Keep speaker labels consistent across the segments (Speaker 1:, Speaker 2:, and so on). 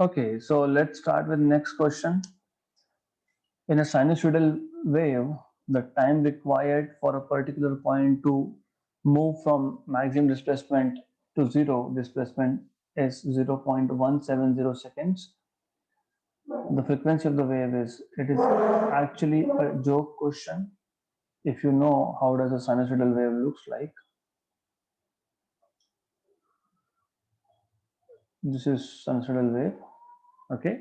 Speaker 1: Okay, so let's start with next question. In a sinusoidal wave, the time required for a particular point to move from maximum displacement to zero displacement is 0.170 seconds. The frequency of the wave is, it is actually a joke question. If you know how does a sinusoidal wave looks like, this is sinusoidal wave. Okay,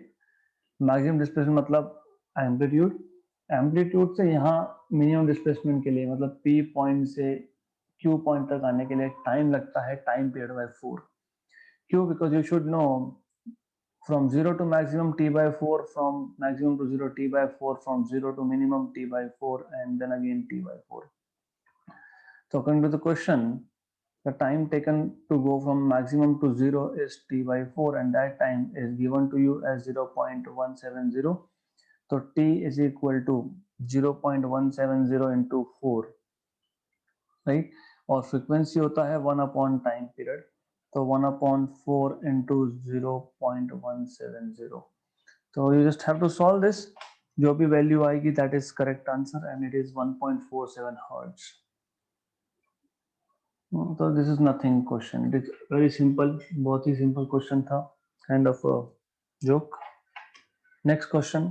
Speaker 1: maximum displacement मतलब amplitude, amplitude से यहाँ minimum displacement के लिए मतलब P point से Q point तक आने के लिए टाइम लगता है, टाइम पीरियड बाय 4. क्यों? Because you should know from 0 to maximum t by 4, from maximum to 0 t by 4, from 0 to minimum t by 4, and then again t by 4. So according to the question, the time taken to go from maximum to 0 is t by 4, and that time is given to you as 0.170. So t is equal to 0.170 into 4, right? और frequency होता है 1 upon time period, तो 1 upon 4 into 0.170. So you just have to solve this. जो भी value आएगी that is correct answer, and it is 1.47 hertz. So this is nothing question. It is very simple, बहुत ही simple question था, kind of a joke. Next question.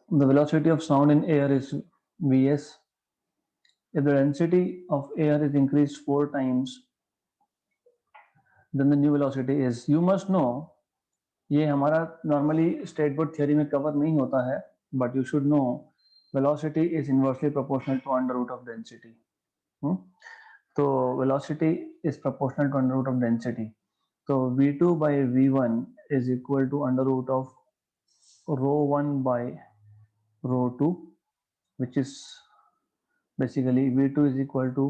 Speaker 1: The velocity of sound in air is Vs. If the density of air is increased 4 times, then the new velocity is. You must know, ये हमारा normally state board theory में cover नहीं होता है, but you should know velocity is inversely proportional to under root of density. तो velocity is proportional to under root of density. So v2 by v1 is equal to under root of rho1 by rho2, which is basically v2 is equal to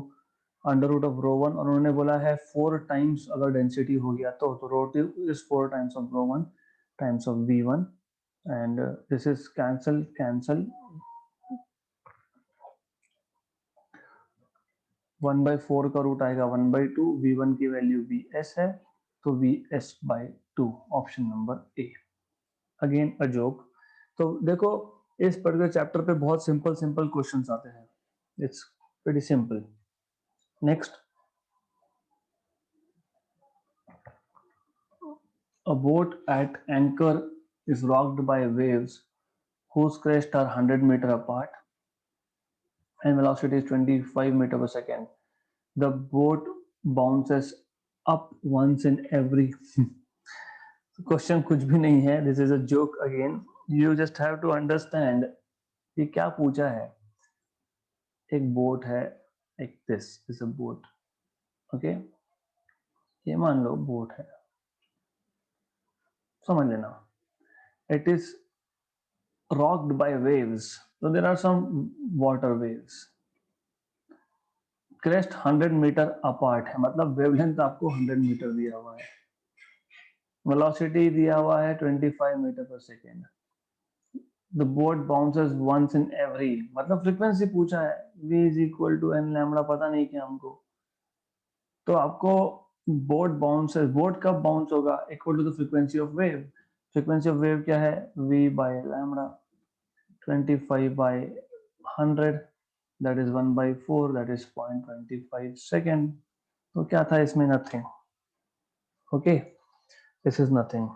Speaker 1: under root of rho one, और उन्होंने बोला है 4 times अगर density हो गया तो rho two is 4 times of rho one times of V one, and this is cancel cancel, 1/4 का root आएगा 1/2, v1 की वैल्यू vs है तो vs/2, option number A. Again a joke. तो देखो इस पर्टिकुलर चैप्टर पे बहुत सिंपल सिंपल क्वेश्चंस आते हैं, it's pretty simple. Next, a boat at anchor is rocked by waves whose crests are 100 meters apart and velocity is 25 meters per second. The boat bounces up once in every. Question कुछ भी नहीं है, this is a joke again. You just have to understand ये क्या पूछा है. एक boat है, एक this is a boat. Okay, ये मान लो बोट है, समझ लेना. इट इज rocked by waves, so there are some water waves. Crest 100 metre apart है, मतलब वेवलेंथ आपको 100 मीटर दिया हुआ है, वेलोसिटी दिया हुआ है 25 metre per second. The boat bounces once in every, मतलब फ्रीक्वेंसी पूछा है, v is equal to N lambda, पता नहीं क्या हमको. तो आपको बोट बाउंसेस, बोट कब बाउंस होगा, equal to the frequency of wave. Frequency of wave क्या है, v by lambda, 25 by 100, that is 1/4, that is 0.25 second. तो क्या था इसमें, nothing. Okay, this is nothing.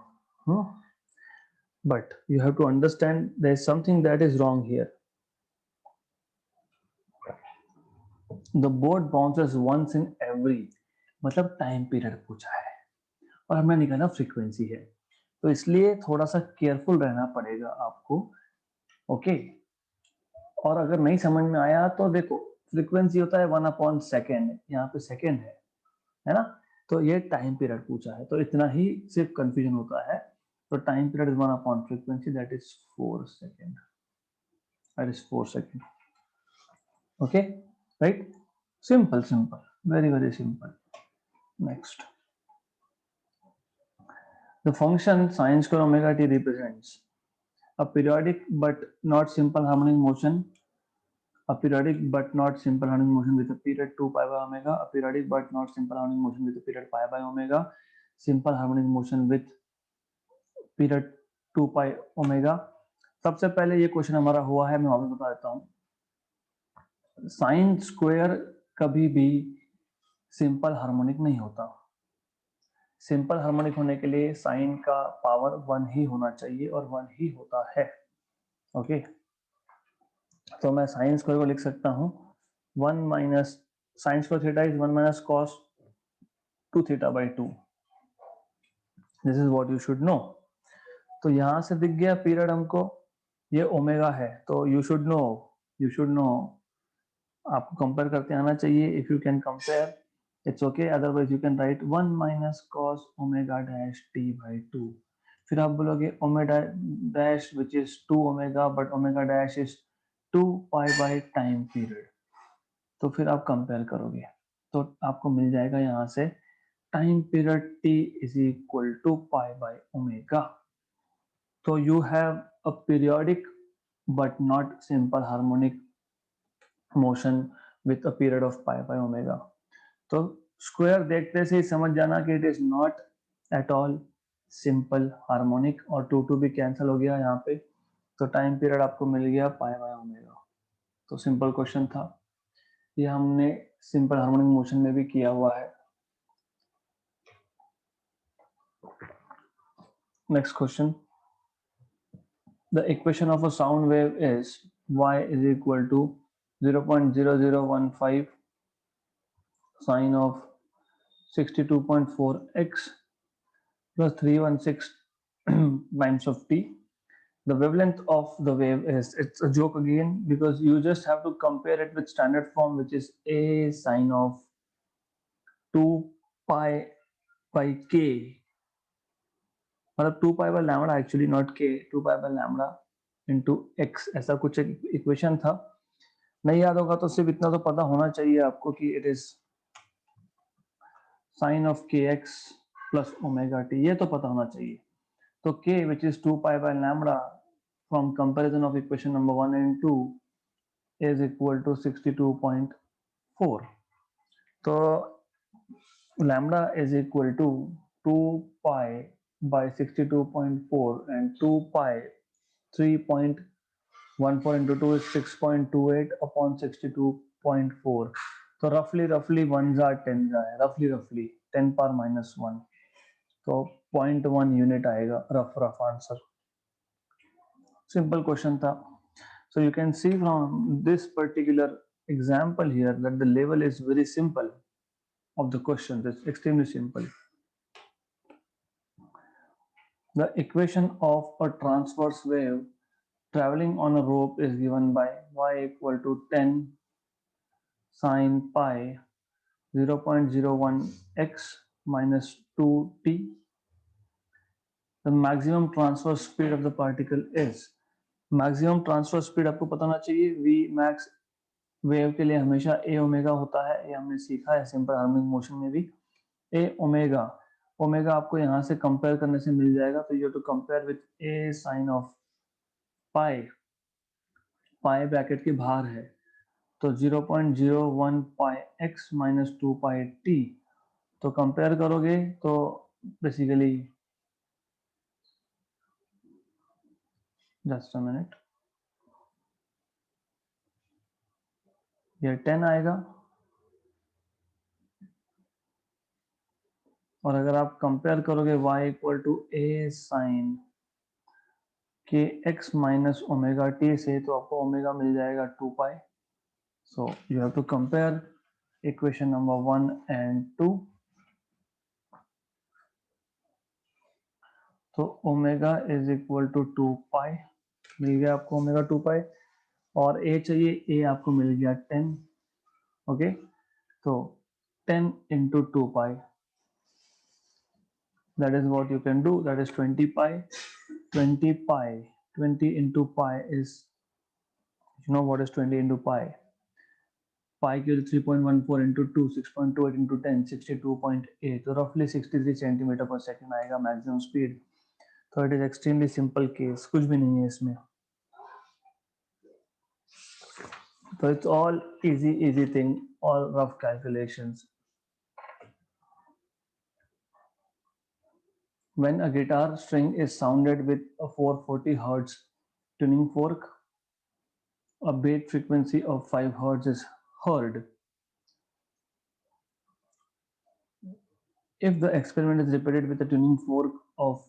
Speaker 1: But you have to understand there is something that is wrong here. The boat bounces once in every, मतलब time period पूछा है और हमने निकाला फ्रीक्वेंसी है, तो इसलिए थोड़ा सा केयरफुल रहना पड़ेगा आपको. ओके, और अगर नहीं समझ में आया तो देखो फ्रीक्वेंसी होता है 1/सेकेंड, यहाँ पे सेकेंड है ना, तो ये टाइम पीरियड पूछा है, तो इतना ही सिर्फ कंफ्यूजन होता है. तो टाइम पीरियड इज 1/फ्रीक्वेंसी, that is 4 second, that is 4 second. Okay, right, simple simple, very very simple. Next, the function sin square omega t represents a periodic but not simple harmonic motion, a periodic but not simple harmonic motion with a period 2 pi by omega, a periodic but not simple harmonic motion with a period pi by omega. Simple harmonic motion with period 2 pi omega. सबसे पहले ये question हमारा हुआ है, मैं वापस बता देता हूँ। साइन स्क्वायर कभी भी सिंपल हार्मोनिक नहीं होता। सिंपल हार्मोनिक होने के लिए साइन का पावर 1 ही होना चाहिए और 1 ही होता है। ओके, तो मैं साइन स्क्वायर को लिख सकता हूँ 1 minus sine square theta is 1 minus cos 2 theta by 2। This is what you should know. तो यहां से दिख गया पीरियड हमको, ये ओमेगा है, तो यू शुड नो आपको कंपेयर करते आना चाहिए। If you can compare it's okay, otherwise you can write 1 minus cos omega dash T by 2। फिर आप बोलोगे omega dash which is 2 omega, but omega dash is 2 pi by time period. तो फिर आप कंपेयर करोगे तो आपको मिल जाएगा यहाँ से time period t is equal to pi by omega. तो you have a periodic but not simple harmonic motion with a period of pi by omega. तो स्क्वायर देखते से ही समझ जाना कि it is not at all simple harmonic, और 2 भी कैंसिल हो गया यहाँ पे, तो टाइम पीरियड आपको मिल गया पाई बाई ओमेगा। तो सिंपल क्वेश्चन था, ये हमने सिंपल हार्मोनिक मोशन में भी किया हुआ है। Next question, the equation of a sound wave is y is equal to 0.0015 sine of 62.4x plus 316 times of t. The wavelength of the wave is, it's a joke again because you just have to compare it with standard form, which is a sine of 2 pi by k, मतलब 2 pi by lambda, actually not के, 2 pi by lambda into x, ऐसा कुछ एक equation था। नहीं याद होगा तो सिर्फ इतना तो पता होना चाहिए आपको कि it is sine of K X plus omega T, ये तो पता होना चाहिए। तो K which is 2 pi by lambda from comparison of equation number 1 and 2 is equal to 62.4। तो lambda is equal to 2 pi by 62.4 and 2 pi 3.14 into 2 is 6.28 upon 62.4। तो रफली 1 जा 10 जा है, रफली 10 पावर माइनस 1, तो 0.1 यूनिट आएगा रफ आंसर। सिंपल क्वेश्चन था। So you can see from this particular example here that the level is very simple of the question. It's extremely simple. The equation of a transverse wave traveling on a rope is given by y equal to 10 sine pi 0.01 x minus 2t. The maximum transverse speed of the particle is, maximum transverse speed आपको पता होना चाहिए, v max wave के लिए हमेशा a omega होता है, ये हमने सीखा है सिंपल हार्मोनिक मोशन में भी। a ओमेगा, ओमेगा आपको यहाँ से कंपेयर करने से मिल जाएगा, तो you have to compare with a sine of pi, pi bracket के बाहर है, तो 0.01 pi x minus 2 pi t। तो कंपेयर करोगे तो बेसिकली, जस्ट अ मिनट, ये 10 आएगा, और अगर आप कंपेयर करोगे y equal to a sine के x माइनस ओमेगा टी से, तो आपको ओमेगा मिल जाएगा 2 pi. So you have to compare equation number 1 and 2। तो omega is equal to 2 pi मिल गया आपको, ओमेगा 2 पाई, और a चाहिए, a आपको मिल गया 10। ओके, तो 10 into 2 pi, that is what you can do, that is 20 pi। 20 pi, 20 into pi is, you know what is 20 into pi? Pi की 3.14 into 2, 6.28 into 10, 62.8, तो roughly 63 centimeter per second आएगा maximum speed। तो it is extremely simple case, कुछ भी नहीं है इसमें। So it's all easy thing, all rough calculations. when a guitar string is sounded with a 440 hertz tuning fork, a beat frequency of 5 hertz is heard. If the experiment is repeated with a tuning fork of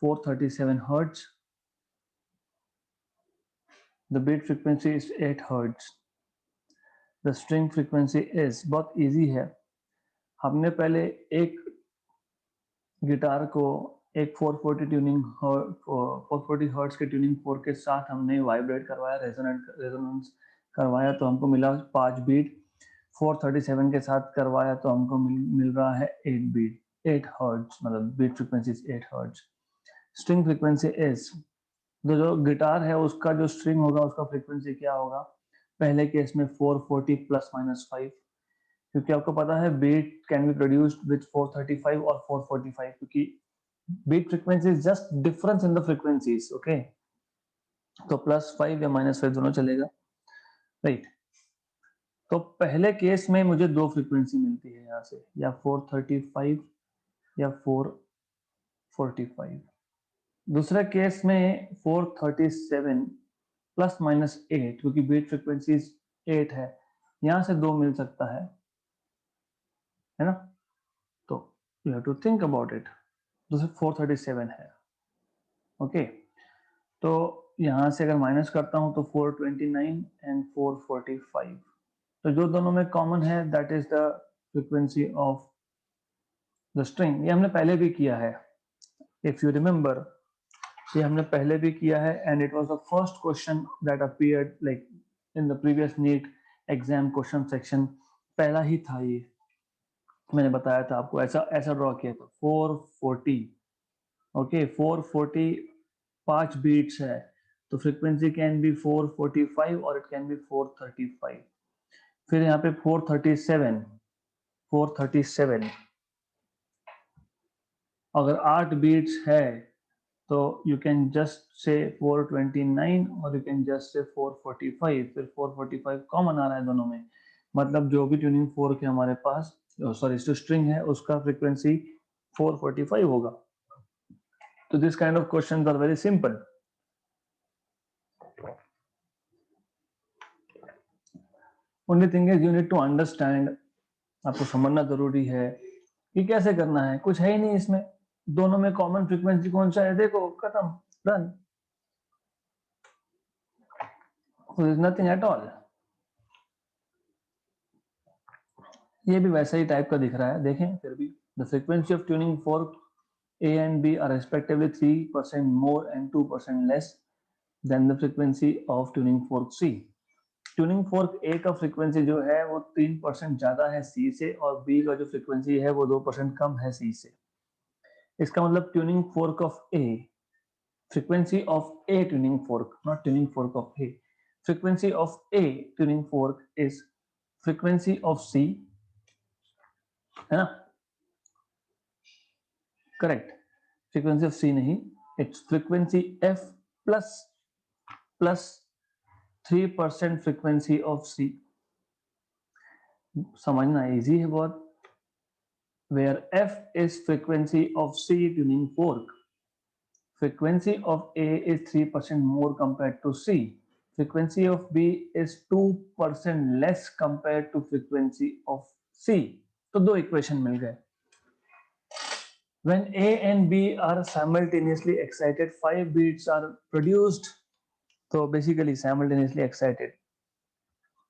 Speaker 1: 437 hertz, the beat frequency is 8 hertz. The string frequency is, बहुत easy है. हमने पहले एक guitar को एक 440 hertz के tuning fork के साथ हमने वाइब्रेट करवाया, रेजोनेंस करवाया, तो हमको मिला 5 बीट. 437 के साथ करवाया तो हमको मिल रहा है 8 बीट, 8 हर्ट्ज, मतलब beat frequency 8 hertz. String frequency is, जो गिटार है उसका जो स्ट्रिंग होगा उसका फ्रीक्वेंसी क्या होगा, पहले केस में 440 प्लस माइनस 5, क्योंकि आपको पता है beat can be produced with 435 और 445, क्योंकि beat frequency is just difference in the frequencies. Okay, तो +5 या -5 दोनों चलेगा, राइट. तो पहले केस में मुझे दो फ्रीक्वेंसी मिलती है यहाँ से, या 435 या 445. दूसरे केस में 437 प्लस माइनस 8, क्योंकि बीट फ्रीक्वेंसी 8 है, यहाँ से दो मिल सकता है ना. तो you have to think about it. दूसरे 437 है. ओके, तो यहाँ से अगर माइनस करता हूँ तो 429 एंड 445, तो जो दोनों में कॉमन है that is the frequency of the string. ये हमने पहले भी किया है, इफ यू रिमेम्बर, ये हमने पहले भी किया है, and it was the first question that appeared like in the previous NEET exam question section. पहला ही था ये, मैंने बताया था आपको, ऐसा ड्रॉ किया था 440. ओके, 440 5 बीट्स है, तो फ्रीक्वेंसी कैन बी 445 और इट कैन बी 435. फिर यहाँ पे 437 अगर 8 बीट्स है तो यू कैन जस्ट से 429 और यू कैन जस्ट से 445. फिर 445 कॉमन आ रहा है दोनों में, मतलब जो भी ट्यूनिंग फोर्क है हमारे पास, सॉरी जो स्ट्रिंग है उसका फ्रीक्वेंसी 445 होगा. तो this kind of questions are very simple. Only thing is you need to understand, आपको समझना जरूरी है कि कैसे करना है. कुछ है ही नहीं इसमें, दोनों में कॉमन फ्रीक्वेंसी कौन सा है, देखो, खत्म, डन. Nothing at all. ये भी वैसा ही टाइप का दिख रहा है, देखें फिर भी. The frequency of tuning fork A and B are respectively 3% more and 2% less than the frequency of tuning fork C. Tuning fork A का फ्रीक्वेंसी जो है वो 3% ज्यादा है C से, और B का जो फ्रीक्वेंसी है वो 2% कम है C से. इसका मतलब tuning fork of A, frequency of A tuning fork, not tuning fork of A, frequency of A tuning fork is frequency of C, है ना, करेक्ट. फ्रीक्वेंसी ऑफ C नहीं, it's frequency F plus 3% frequency of C. समझना easy है बहुत. where F is frequency of C tuning fork, frequency of A is 3% more compared to C, frequency of B is 2% less compared to frequency of C. तो दो equation मिल गए. When A and B are simultaneously excited, 5 beats are produced. So basically simultaneously excited.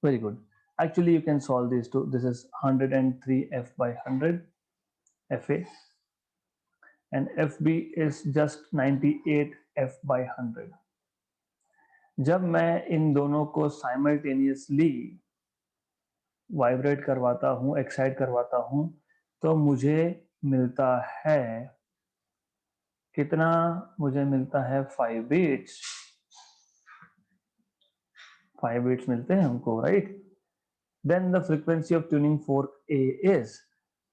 Speaker 1: Very good. Actually, you can solve these two. This is 103 F by 100 FA, and FB is just 98 F by 100. जब मैं इन दोनों को simultaneously vibrate करवाता हूँ, excite करवाता हूँ, तो मुझे मिलता है कितना, मुझे मिलता है 5 बीट्स. 5 बीट्स मिलते हैं हमको, right. Then the frequency of tuning fork A is,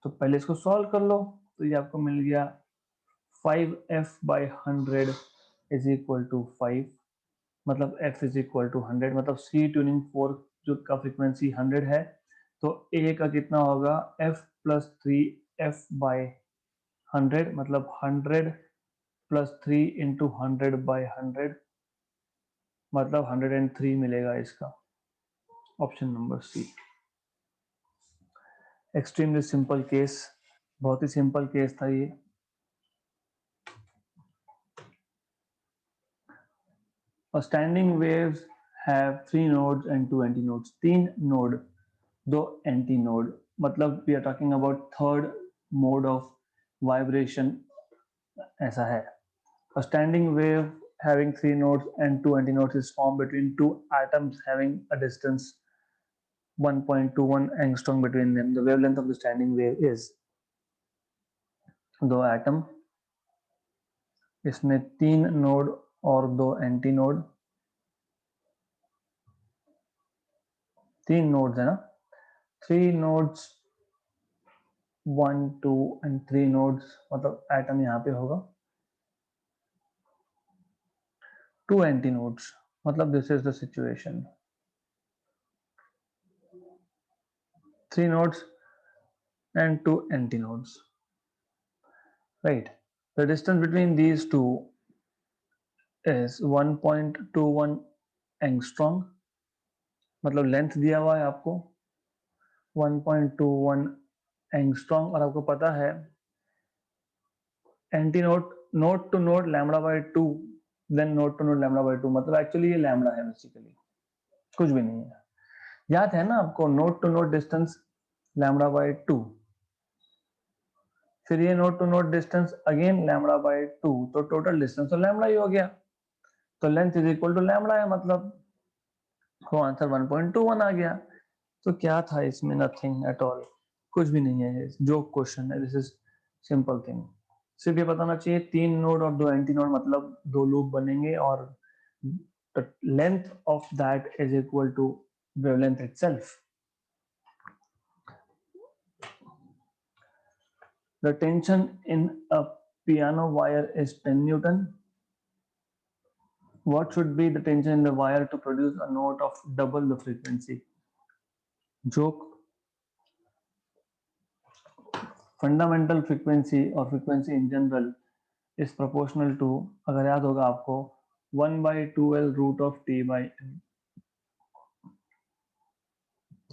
Speaker 1: तो पहले इसको सॉल्व कर लो, तो ये आपको मिल गया 5F by 100 is equal to 5, मतलब F इज इक्वल टू 100, मतलब C ट्यूनिंग फोर्क जो का फ्रीक्वेंसी 100 है, तो A का कितना होगा, F प्लस 3F by 100 मतलब 100 प्लस 3 इंटू 100/100 मतलब 103 मिलेगा इसका। Option number C. Extremely simple case, बहुत ही सिंपल केस था ये। A standing waves have 3 nodes and 2 antinodes. 3 node, 2 antinode. मतलब we are talking about third mode of vibration. ऐसा है। A standing wave having 3 nodes and 2 antinodes is formed between two atoms having a distance 1.21 angstrom between them. The wavelength of the standing wave is, दो atom, इसमें 3 node और 2 anti node, 3 nodes है ना, 3 nodes 1 2 and 3 nodes मतलब atom यहाँ पे होगा, 2 anti nodes मतलब this is the situation, 3 nodes and 2 antinodes, right? The distance between these two is 1.21 angstrom, मतलब लेंथ दिया हुआ है आपको 1.21 एंगस्ट्रॉम, और आपको पता है anti node to node λ/2, then node to node λ/2, मतलब एक्चुअली ये लैम्बडा है, बेसिकली कुछ भी नहीं है। याद है ना आपको, नोड टू नोड डिस्टेंस λ/2, फिर ये node to node distance again λ/2, तो टोटल डिस्टेंस तो लैम्बडा ही हो गया, तो length is equal to lambda है, मतलब वो आंसर 1.21 आ गया। तो क्या था इसमें, नथिंग एट ऑल, कुछ भी नहीं है, जोक क्वेश्चन है, दिस इज सिंपल थिंग। सिर्फ ये बताना चाहिए 3 नोड और 2 एंटी नोड मतलब 2 लूप बनेंगे, और the length of that is equal to wavelength itself. The tension in a piano wire is 10 Newton. What should be the tension in the wire to produce a note of double the frequency? Joke. Fundamental frequency or frequency in general is proportional to, अगर याद होगा आपको, 1/2L root of T/n.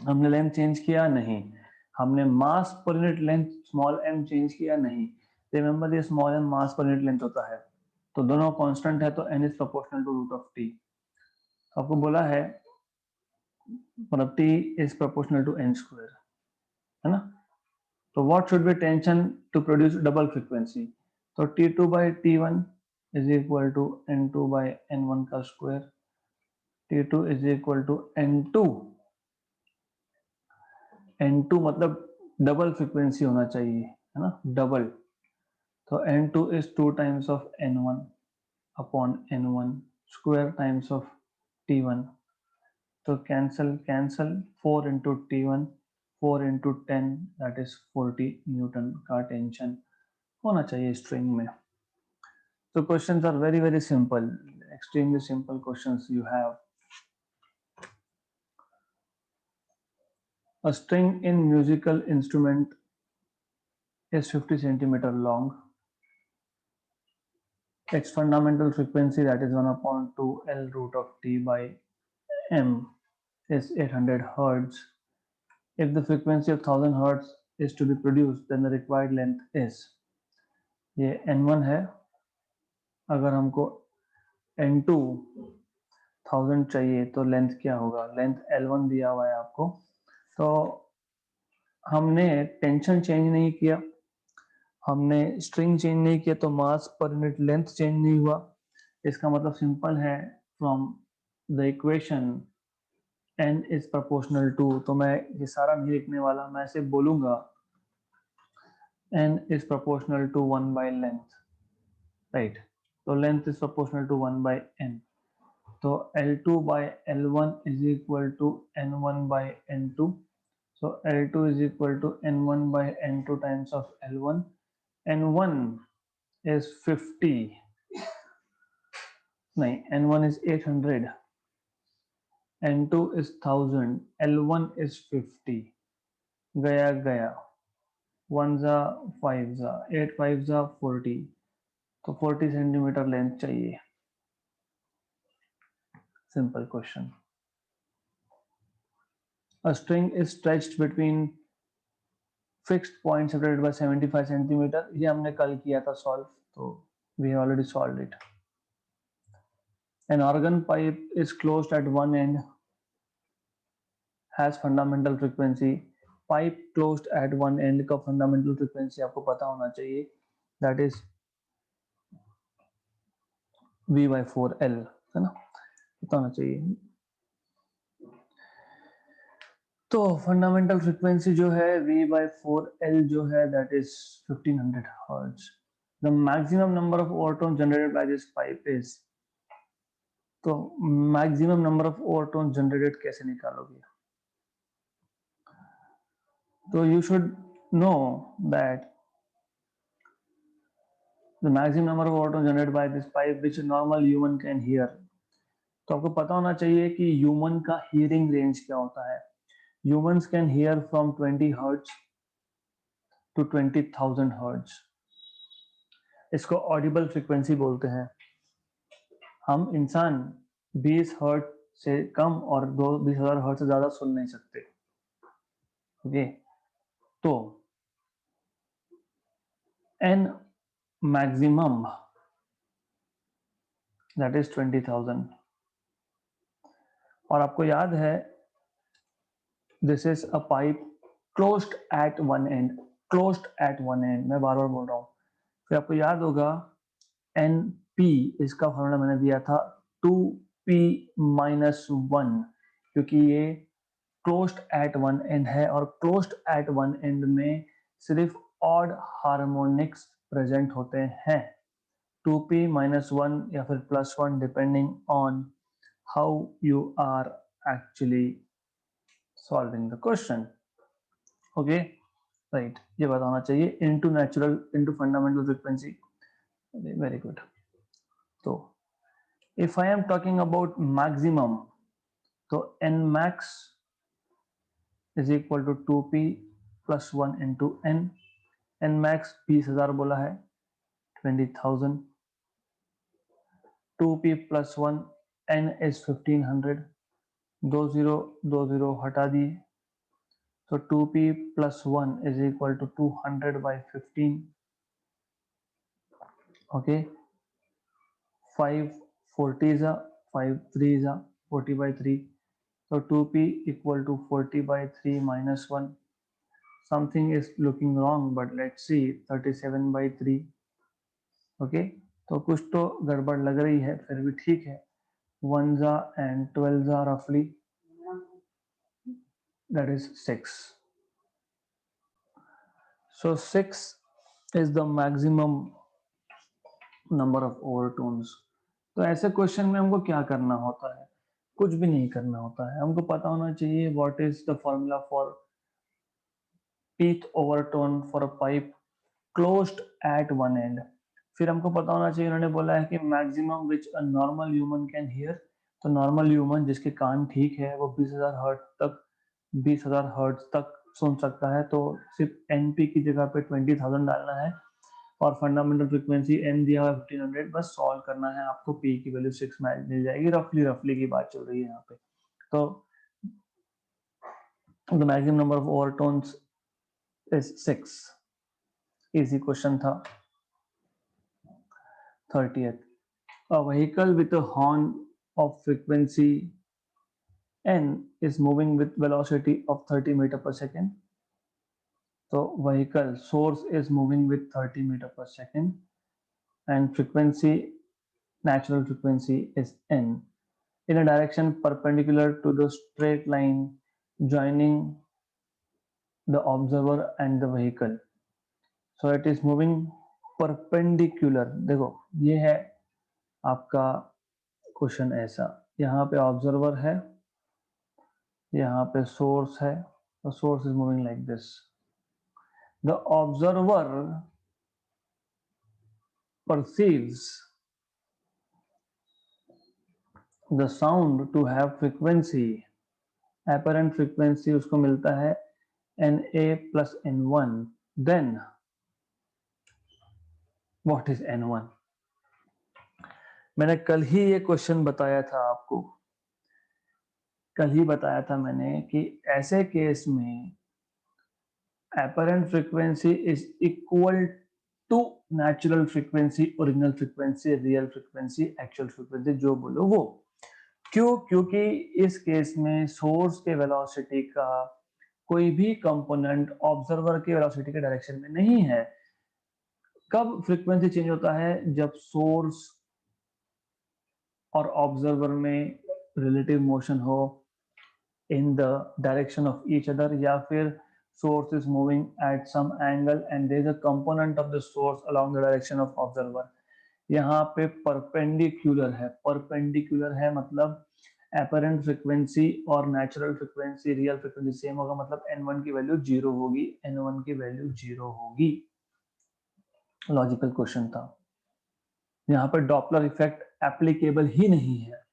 Speaker 1: हमने length change किया नहीं, हमने mass per unit length small m change किया नहीं। रिमेंबर ये स्मॉल m मास पर यूनिट लेंथ होता है, तो दोनों कांस्टेंट है, तो n is proportional to root of t। आपको बोला है मतलब t is proportional to n square, है ना। तो what should be tension to produce double frequency, तो T2/T1 is equal to N2/N1 का square, T2 is equal to N2 मतलब डबल फ्रीक्वेंसी होना चाहिए, है ना, डबल, तो N2 is 2 times of N1 upon N1 square times of T1, तो cancel cancel, 4 into T1, 4 into 10 that is 40 newton का टेंशन होना चाहिए स्ट्रिंग में। तो questions are very very simple, extremely simple questions you have. A string in musical instrument is 50 centimeter long. Its fundamental frequency, that is 1/2L root of T/m, is 800 hertz. If the frequency of 1000 hertz is to be produced, then the required length is, ये n1 है, अगर हमको n2 1000 चाहिए तो length क्या होगा, length L1 दिया हुआ है आपको, तो हमने टेंशन चेंज नहीं किया, हमने स्ट्रिंग चेंज नहीं किया, तो मास पर यूनिट लेंथ चेंज नहीं हुआ। इसका मतलब सिंपल है, from the equation n is proportional to, तो मैं ये सारा नहीं लिखने वाला, मैं सिर्फ बोलूंगा n इज प्रोपोर्शनल टू 1/लेंथ, राइट, तो length is proportional to 1/n, तो L2/L1 is equal to N1/N2, so L2 is equal to N1/N2 times of L1, N1 is 50, नहीं, N1 is 800, N2 is 1000, L1 is 50, गया गया, 1 जा 5 जा 8 5 जा 40, तो 40 सेंटीमीटर लेंथ चाहिए। Simple question. A string is stretched between fixed points separated by 75 centimetre, ये हमने कल किया था सॉल्व, तो we have already solved it. An organ pipe is closed at one end, has fundamental frequency. Pipe closed at one end का fundamental frequency आपको पता होना चाहिए, that is V/4L, है ना, पता होना चाहिए। तो फंडामेंटल फ्रीक्वेंसी जो है V/4L जो है that is 1500 Hz. The maximum number of overtones generated by this pipe is, तो maximum number of overtone generated कैसे निकालोगे? तो you should know that the maximum number of overtone generated by this pipe which normal human can hear. तो आपको पता होना चाहिए कि ह्यूमन का हियरिंग रेंज क्या होता है। Humans can hear from 20 hertz to 20,000 hertz. इसको ऑडिबल फ्रीक्वेंसी बोलते हैं। हम इंसान 20 हर्ट्ज से कम और 20,000 हर्ट्ज से ज्यादा सुन नहीं सकते। ओके, तो n maximum that is 20,000, और आपको याद है this is a pipe closed at one end, closed at one end, मैं बार बार बोल रहा हूँ। फिर आपको याद होगा NP, इसका फॉर्मूला मैंने दिया था 2p-1, क्योंकि ये closed at one end है और closed at one end में सिर्फ odd harmonics present होते हैं, 2p-1 या फिर +1 depending on how you are actually solving the question. Okay, right, ये बताना चाहिए into natural into fundamental frequency. Very good. तो if I am talking about maximum, तो n max is equal to 2p plus 1 into n. n max 20,000 बोला है, 20,000, 2p plus 1, n is 1500, 20 हटा दिए, तो 2p plus 1 is equal to 200 by 15. Okay, 5 40s are 5 3s are 40 by 3, so 2p equal to 40 by 3 minus 1. Something is looking wrong, but let's see, 37 by 3. Okay, तो कुछ तो गड़बड़ लग रही है, फिर भी ठीक है। 1s are and 12s are roughly, that is 6. So 6 is the maximum number of overtones. तो ऐसे क्वेश्चन में हमको क्या करना होता है? कुछ भी नहीं करना होता है, हमको पता होना चाहिए what is the formula for pth overtone for a pipe closed at one end. फिर हमको पता होना चाहिए, उन्होंने बोला है कि maximum which a normal human can hear, तो नॉर्मल ह्यूमन जिसके कान ठीक है वो 20,000 हर्ट्ज तक सुन सकता है, तो सिर्फ NP की जगह पे 20,000 डालना है और फंडामेंटल फ्रीक्वेंसी n दिया हुआ 1500, बस सॉल्व करना है, आपको p की वैल्यू 6 मिल जाएगी। रफली की बात चल रही है यहाँ पे। तो the maximum number of overtones is 6। Easy question था। 30th, a vehicle with a horn of frequency n is moving with velocity of 30 meter per second. So vehicle source is moving with 30 meter per second and frequency, natural frequency is n, in a direction perpendicular to the straight line joining the observer and the vehicle. So it is moving perpendicular. देखो ये है आपका question ऐसा, यहाँ पे observer है, यहाँ पे सोर्स है, the source is moving like this. The observer perceives the sound to have frequency, apparent frequency उसको मिलता है NA plus N1, then what is n1? मैंने कल ही ये क्वेश्चन बताया था आपको, कल ही बताया था मैंने कि ऐसे केस में apparent frequency is equal to natural frequency, original frequency, real frequency, actual frequency, जो बोलो वो। क्यों? क्योंकि इस केस में सोर्स के वेलोसिटी का कोई भी कंपोनेंट ऑब्जर्वर के वेलोसिटी के डायरेक्शन में नहीं है। कब फ्रीक्वेंसी चेंज होता है? जब सोर्स और ऑब्जर्वर में रिलेटिव मोशन हो in the direction of each other, या फिर source is moving at some angle and there is a component of the source along the direction of observer। यहाँ पे perpendicular है, perpendicular है मतलब apparent frequency और natural frequency, real frequency same होगा, मतलब n1 की वैल्यू 0 होगी, n1 की वैल्यू 0 होगी। लॉजिकल क्वेश्चन था। यहाँ पर डॉपलर इफेक्ट एप्लीकेबल ही नहीं है,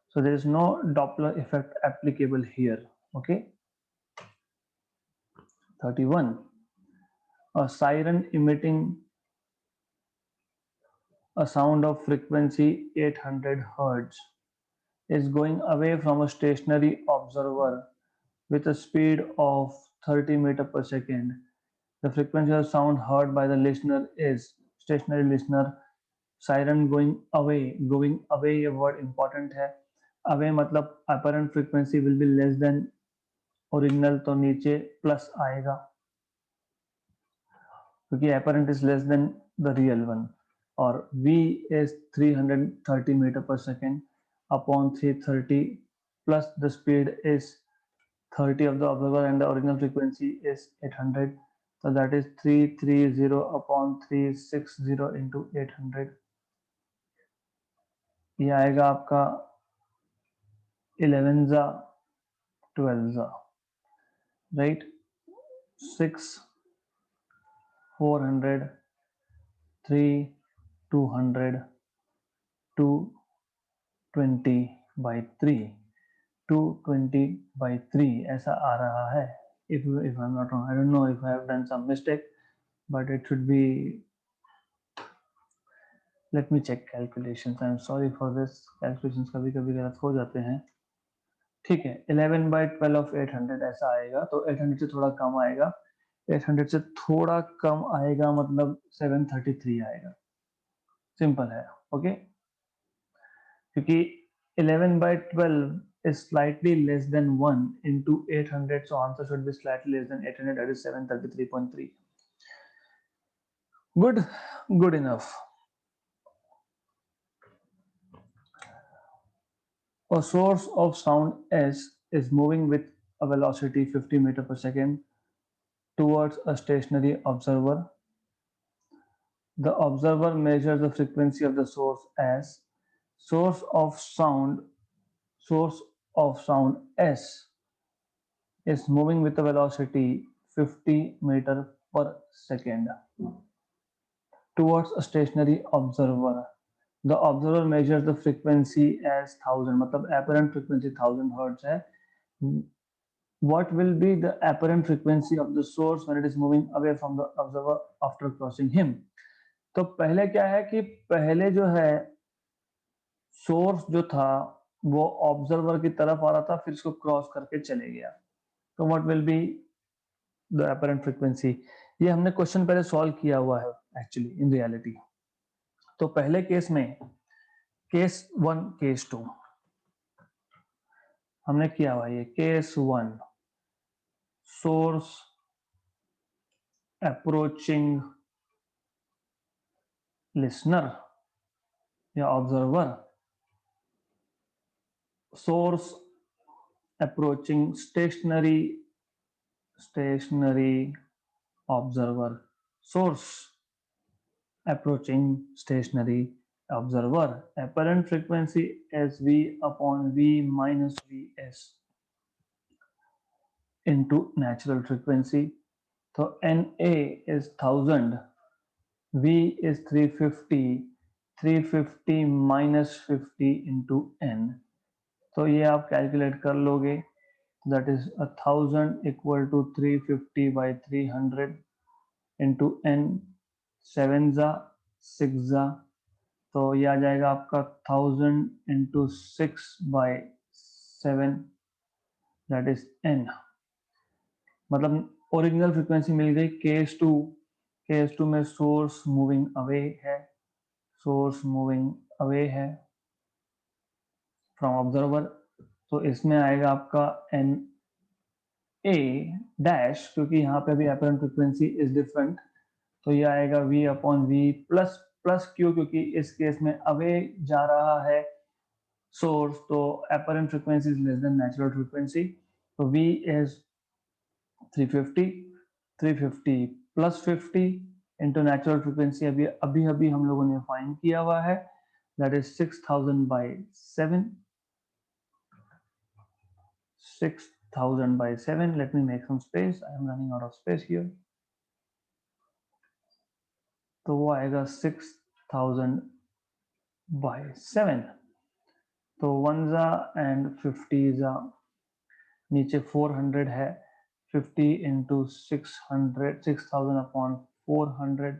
Speaker 1: so there is no Doppler effect applicable here, okay? 31, a siren emitting a sound of frequency 800 Hz is going away from a stationary observer with a speed of 30 meters per second. The frequency of sound heard by the listener is stationary listener. Siren going away, ये word important है। away मतलब apparent frequency will be less than original, तो नीचे plus आएगा क्योंकि apparent is less than the real one, और v is 330 meter per second upon 330 plus the speed is 30 of the observer and the original frequency is 800, so that is 330 upon 360 into 800, ये आएगा आपका 11 12 right, 6 400 3 200 220 by 3 220 by 3 ऐसा आ रहा है। if I'm not wrong, I don't know if I have done some mistake, but it should be, let me check calculations, I'm sorry for this, calculations कभी कभी गलत हो जाते हैं। ठीक है, 11 by 12 of 800 ऐसा आएगा, तो 800 से थोड़ा कम आएगा, 800 से थोड़ा कम आएगा मतलब 733 आएगा, सिंपल है, ओके? क्योंकि 11 by 12 is slightly less than 1 into 800, so answer should be slightly less than 800, that is 733.3. Good enough. A source of sound S is moving with a velocity 50 meter per second towards a stationary observer. The observer measures the frequency of the source as source of sound S is moving with a velocity 50 meter per second towards a stationary observer. The observer measures the frequency as 1000, मतलब apparent frequency 1000 hertz है। What will be the apparent frequency of the source when it is moving away from the observer after crossing him? तो पहले क्या है कि पहले जो है सोर्स जो था वो ऑब्जर्वर की तरफ आ रहा था, फिर इसको क्रॉस करके चले गया, तो what will be the apparent frequency? ये हमने क्वेश्चन पहले सॉल्व किया हुआ है एक्चुअली इन रियलिटी। तो पहले केस में केस 1 केस 2 हमने किया हुआ, ये केस 1 सोर्स अप्रोचिंग लिसनर या observer, source approaching stationary observer, source approaching stationary observer, apparent frequency as v upon v minus vs into natural frequency. So na is 1000, v is 350 minus 50 into n, तो ये आप calculate कर लोगे, that is 1000 equal to 350 by 300 into n, 7 जा 6 जा, तो ये आ जाएगा आपका 1000 into 6 by 7, that is n. मतलब ओरिजिनल फ्रीक्वेंसी मिल गई KS2 में सोर्स मूविंग अवे है, सोर्स मूविंग अवे है फ्रॉम ऑब्जर्वर, तो इसमें आएगा आपका एन ए डैश, क्योंकि यहाँ पे भी अपरेंट फ्रीक्वेंसी इज डिफरेंट, तो ये आएगा v upon v plus plus q, क्योंकि इस केस में अवे जा रहा है सोर्स, तो apparent frequency is less than natural frequency, तो v is 350 plus 50 into natural frequency अभी अभी हम लोगों ने फाइंड किया हुआ है, that is 6000 by 7. 6000 by 7. Let me make some space. I am running out of space here. तो वो आएगा 6000 by 7. तो 1 जा एंड 50 जा, नीचे 400 है, 50 into 600, 6000 upon 400,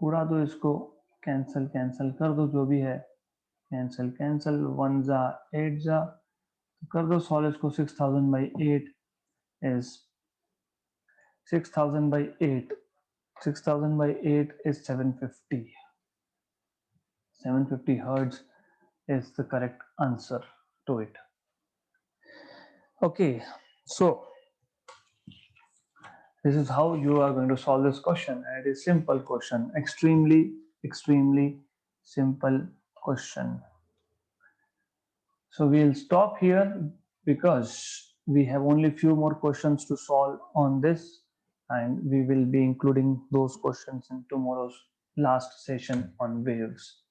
Speaker 1: उड़ा दो इसको, कैंसल कैंसल कर दो, जो भी है कैंसल कैंसल, 1 जा 8 जा, कर दो सॉल्व इसको, 6000 by 8 is 6000 by 8. 6000 by 8 is 750. 750 hertz is the correct answer to it. Okay, so this is how you are going to solve this question. And it is simple question, extremely simple question. So we'll stop here because we have only few more questions to solve on this, and we will be including those questions in tomorrow's last session on waves.